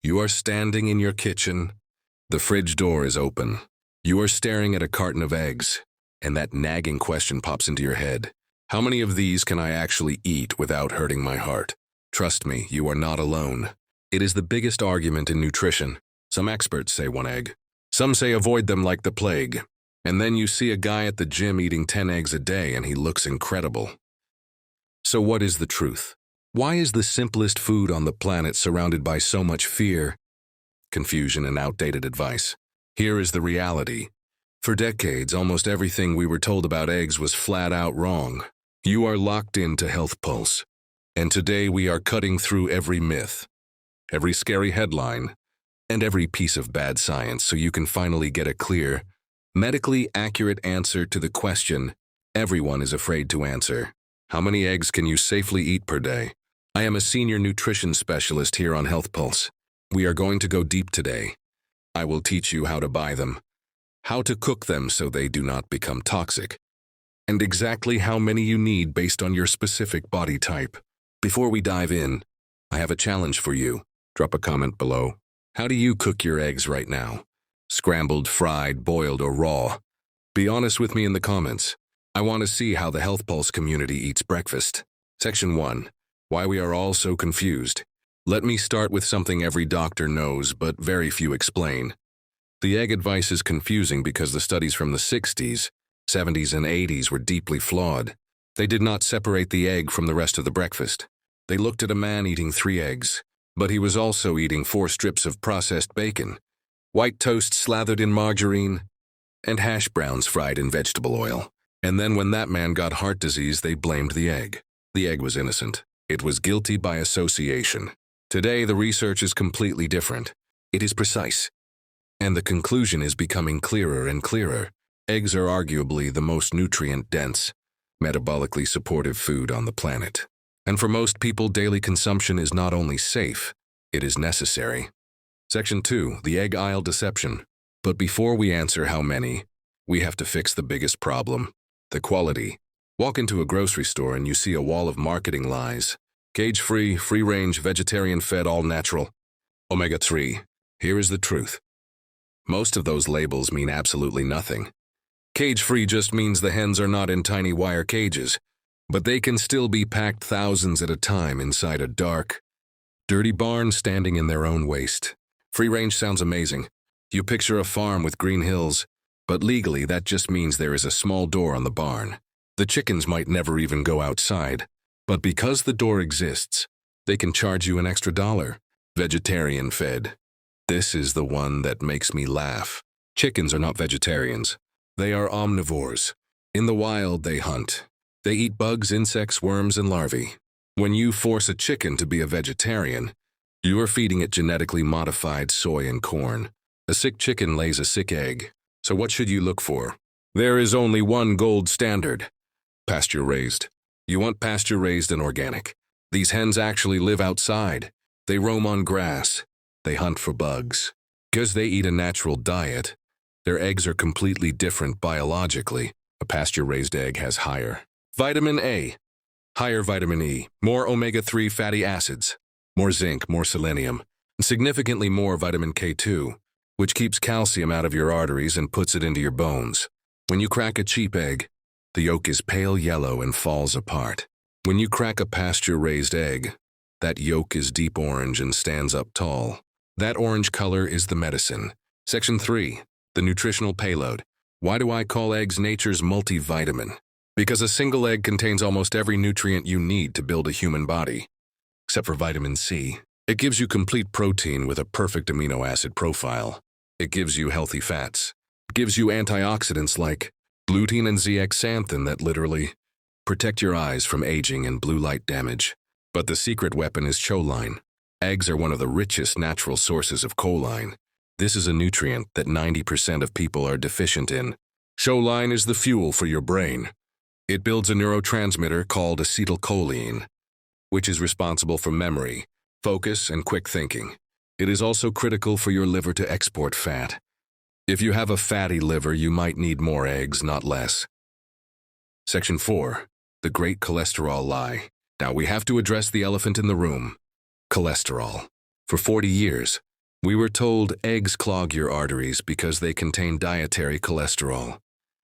You are standing in your kitchen. The fridge door is open. You are staring at a carton of eggs, and that nagging question pops into your head. How many of these can I actually eat without hurting my heart? Trust me, you are not alone. It is the biggest argument in nutrition. Some experts say 1 egg. Some say avoid them like the plague. And then you see a guy at the gym eating 10 eggs a day and he looks incredible. So what is the truth? Why is the simplest food on the planet surrounded by so much fear, confusion, and outdated advice? Here is the reality. For decades, almost everything we were told about eggs was flat out wrong. You are locked into HealthPulse. And today we are cutting through every myth, every scary headline, and every piece of bad science so you can finally get a clear, medically accurate answer to the question everyone is afraid to answer. How many eggs can you safely eat per day? I am a senior nutrition specialist here on HealthPulse. We are going to go deep today. I will teach you how to buy them, how to cook them so they do not become toxic, and exactly how many you need based on your specific body type. Before we dive in, I have a challenge for you. Drop a comment below. How do you cook your eggs right now? Scrambled, fried, boiled, or raw? Be honest with me in the comments. I want to see how the HealthPulse community eats breakfast. Section 1. Why we are all so confused. Let me start with something every doctor knows, but very few explain. The egg advice is confusing because the studies from the 60s, 70s, and 80s were deeply flawed. They did not separate the egg from the rest of the breakfast. They looked at a man eating 3 eggs, but he was also eating 4 strips of processed bacon, white toast slathered in margarine, and hash browns fried in vegetable oil. And then when that man got heart disease, they blamed the egg. The egg was innocent. It was guilty by association. Today, the research is completely different. It is precise. And the conclusion is becoming clearer and clearer. Eggs are arguably the most nutrient-dense, metabolically supportive food on the planet. And for most people, daily consumption is not only safe, it is necessary. Section 2, the egg aisle deception. But before we answer how many, we have to fix the biggest problem, the quality. Walk into a grocery store and you see a wall of marketing lies. Cage-free, free-range, vegetarian-fed, all-natural. Omega-3. Here is the truth. Most of those labels mean absolutely nothing. Cage-free just means the hens are not in tiny wire cages, but they can still be packed thousands at a time inside a dark, dirty barn standing in their own waste. Free-range sounds amazing. You picture a farm with green hills, but legally that just means there is a small door on the barn. The chickens might never even go outside, but because the door exists, they can charge you an extra $1. Vegetarian-fed. This is the one that makes me laugh. Chickens are not vegetarians. They are omnivores. In the wild, they hunt. They eat bugs, insects, worms, and larvae. When you force a chicken to be a vegetarian, you are feeding it genetically modified soy and corn. A sick chicken lays a sick egg. So what should you look for? There is only one gold standard. Pasture-raised. You want pasture-raised and organic. These hens actually live outside. They roam on grass. They hunt for bugs. Because they eat a natural diet, their eggs are completely different biologically. A pasture-raised egg has higher vitamin A, higher vitamin E, more omega-3 fatty acids, more zinc, more selenium, and significantly more vitamin K2, which keeps calcium out of your arteries and puts it into your bones. When you crack a cheap egg, the yolk is pale yellow and falls apart. When you crack a pasture-raised egg, that yolk is deep orange and stands up tall. That orange color is the medicine. Section 3, the nutritional payload. Why do I call eggs nature's multivitamin? Because a single egg contains almost every nutrient you need to build a human body, except for vitamin C. It gives you complete protein with a perfect amino acid profile. It gives you healthy fats. It gives you antioxidants like lutein and zeaxanthin that literally protect your eyes from aging and blue light damage. But the secret weapon is choline. Eggs are one of the richest natural sources of choline. This is a nutrient that 90% of people are deficient in. Choline is the fuel for your brain. It builds a neurotransmitter called acetylcholine, which is responsible for memory, focus, and quick thinking. It is also critical for your liver to export fat. If you have a fatty liver, you might need more eggs, not less. Section 4, the great cholesterol lie. Now we have to address the elephant in the room. Cholesterol. For 40 years, We were told eggs clog your arteries because they contain dietary cholesterol.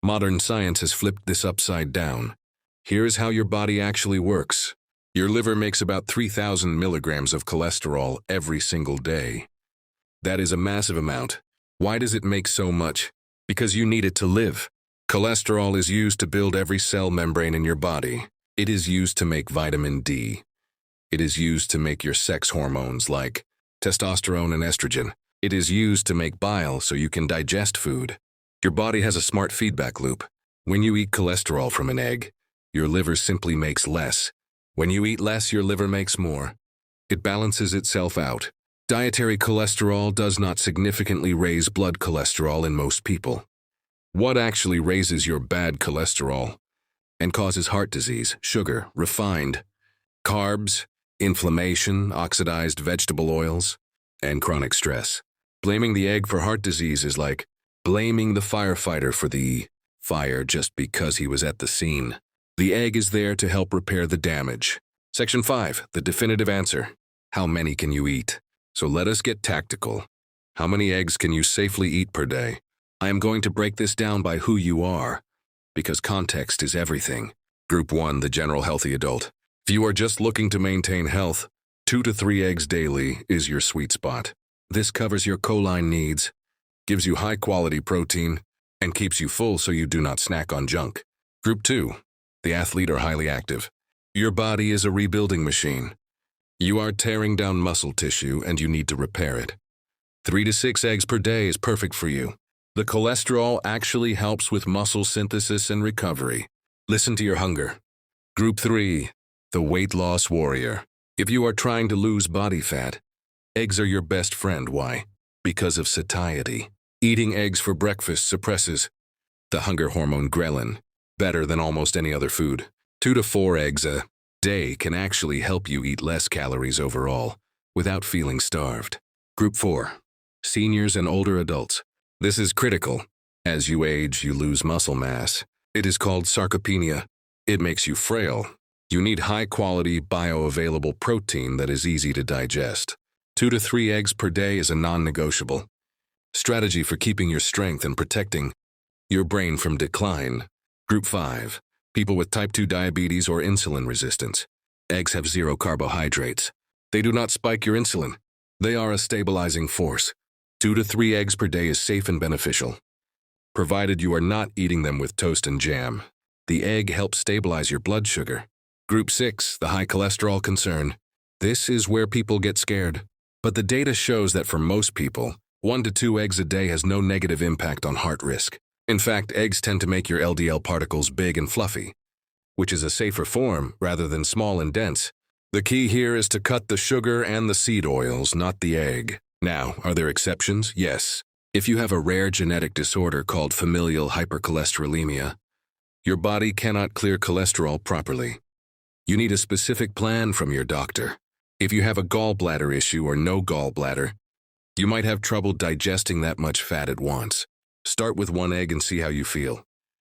Modern science has flipped this upside down. Here's how your body actually works. Your liver makes about 3,000 milligrams of cholesterol every single day. That is a massive amount. Why does it make so much? Because you need it to live. Cholesterol is used to build every cell membrane in your body. It is used to make vitamin D. It is used to make your sex hormones like testosterone and estrogen. It is used to make bile so you can digest food. Your body has a smart feedback loop. When you eat cholesterol from an egg, your liver simply makes less. When you eat less, your liver makes more. It balances itself out. Dietary cholesterol does not significantly raise blood cholesterol in most people. What actually raises your bad cholesterol and causes heart disease, sugar, refined carbs, inflammation, oxidized vegetable oils, and chronic stress. Blaming the egg for heart disease is like blaming the firefighter for the fire just because he was at the scene. The egg is there to help repair the damage. Section 5, the definitive answer. How many can you eat? So let us get tactical. How many eggs can you safely eat per day? I am going to break this down by who you are, because context is everything. Group 1, the general healthy adult. If you are just looking to maintain health, 2 to 3 eggs daily is your sweet spot. This covers your choline needs, gives you high-quality protein, and keeps you full so you do not snack on junk. Group 2, the athlete or highly active. Your body is a rebuilding machine. You are tearing down muscle tissue and you need to repair it. 3 to 6 eggs per day is perfect for you. The cholesterol actually helps with muscle synthesis and recovery. Listen to your hunger. Group 3, the weight loss warrior. If you are trying to lose body fat, eggs are your best friend. Why? Because of satiety. Eating eggs for breakfast suppresses the hunger hormone ghrelin better than almost any other food. 2 to 4 eggs a day can actually help you eat less calories overall without feeling starved. Group 4, seniors and older adults. This is critical. As you age, you lose muscle mass. It is called sarcopenia. It makes you frail. You need high-quality, bioavailable protein that is easy to digest. 2 to 3 eggs per day is a non-negotiable strategy for keeping your strength and protecting your brain from decline. Group 5, people with type 2 diabetes or insulin resistance. Eggs have 0 carbohydrates. They do not spike your insulin. They are a stabilizing force. 2 to 3 eggs per day is safe and beneficial, provided you are not eating them with toast and jam. The egg helps stabilize your blood sugar. Group 6, the high cholesterol concern. This is where people get scared. But the data shows that for most people, 1 to 2 eggs a day has no negative impact on heart risk. In fact, eggs tend to make your LDL particles big and fluffy, which is a safer form rather than small and dense. The key here is to cut the sugar and the seed oils, not the egg. Now, are there exceptions? Yes. If you have a rare genetic disorder called familial hypercholesterolemia, your body cannot clear cholesterol properly. You need a specific plan from your doctor. If you have a gallbladder issue or no gallbladder, you might have trouble digesting that much fat at once. Start with 1 egg and see how you feel.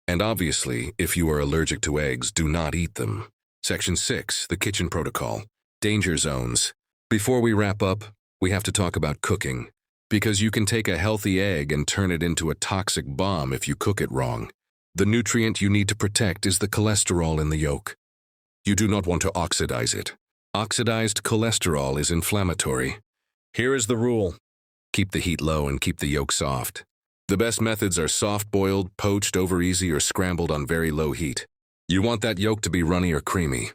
And obviously, if you are allergic to eggs, do not eat them. Section 6, the kitchen protocol. Danger zones. Before we wrap up, we have to talk about cooking, because you can take a healthy egg and turn it into a toxic bomb if you cook it wrong. The nutrient you need to protect is the cholesterol in the yolk. You do not want to oxidize it. Oxidized cholesterol is inflammatory. Here is the rule. Keep the heat low and keep the yolk soft. The best methods are soft-boiled, poached over easy, or scrambled on very low heat. You want that yolk to be runny or creamy.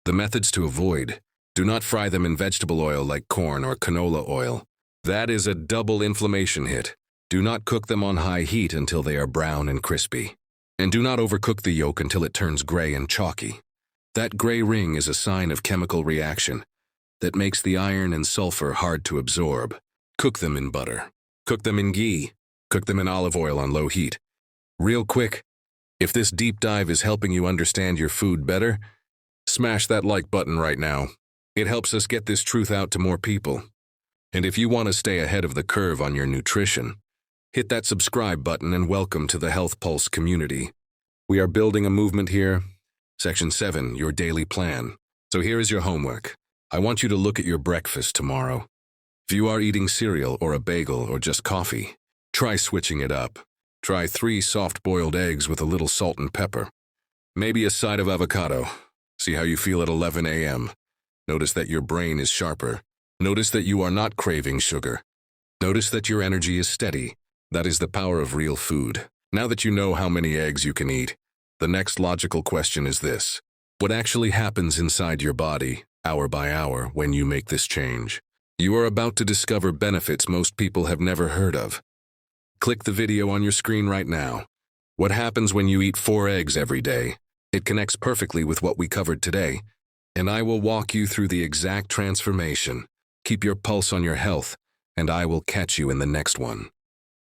The methods to avoid: do not fry them in vegetable oil like corn or canola oil. That is a double inflammation hit. Do not cook them on high heat until they are brown and crispy. And do not overcook the yolk until it turns gray and chalky. That gray ring is a sign of chemical reaction that makes the iron and sulfur hard to absorb. Cook them in butter. Cook them in ghee. Cook them in olive oil on low heat. Real quick, if this deep dive is helping you understand your food better, smash that like button right now. It helps us get this truth out to more people. And if you want to stay ahead of the curve on your nutrition, hit that subscribe button and welcome to the HealthPulse community. We are building a movement here. Section 7, your daily plan. So here is your homework. I want you to look at your breakfast tomorrow. If you are eating cereal or a bagel or just coffee, try switching it up. Try 3 soft-boiled eggs with a little salt and pepper. Maybe a side of avocado. See how you feel at 11 a.m. Notice that your brain is sharper. Notice that you are not craving sugar. Notice that your energy is steady. That is the power of real food. Now that you know how many eggs you can eat, the next logical question is this. What actually happens inside your body, hour by hour, when you make this change? You are about to discover benefits most people have never heard of. Click the video on your screen right now. What happens when you eat 4 eggs every day? It connects perfectly with what we covered today, and I will walk you through the exact transformation. Keep your pulse on your health, and I will catch you in the next one.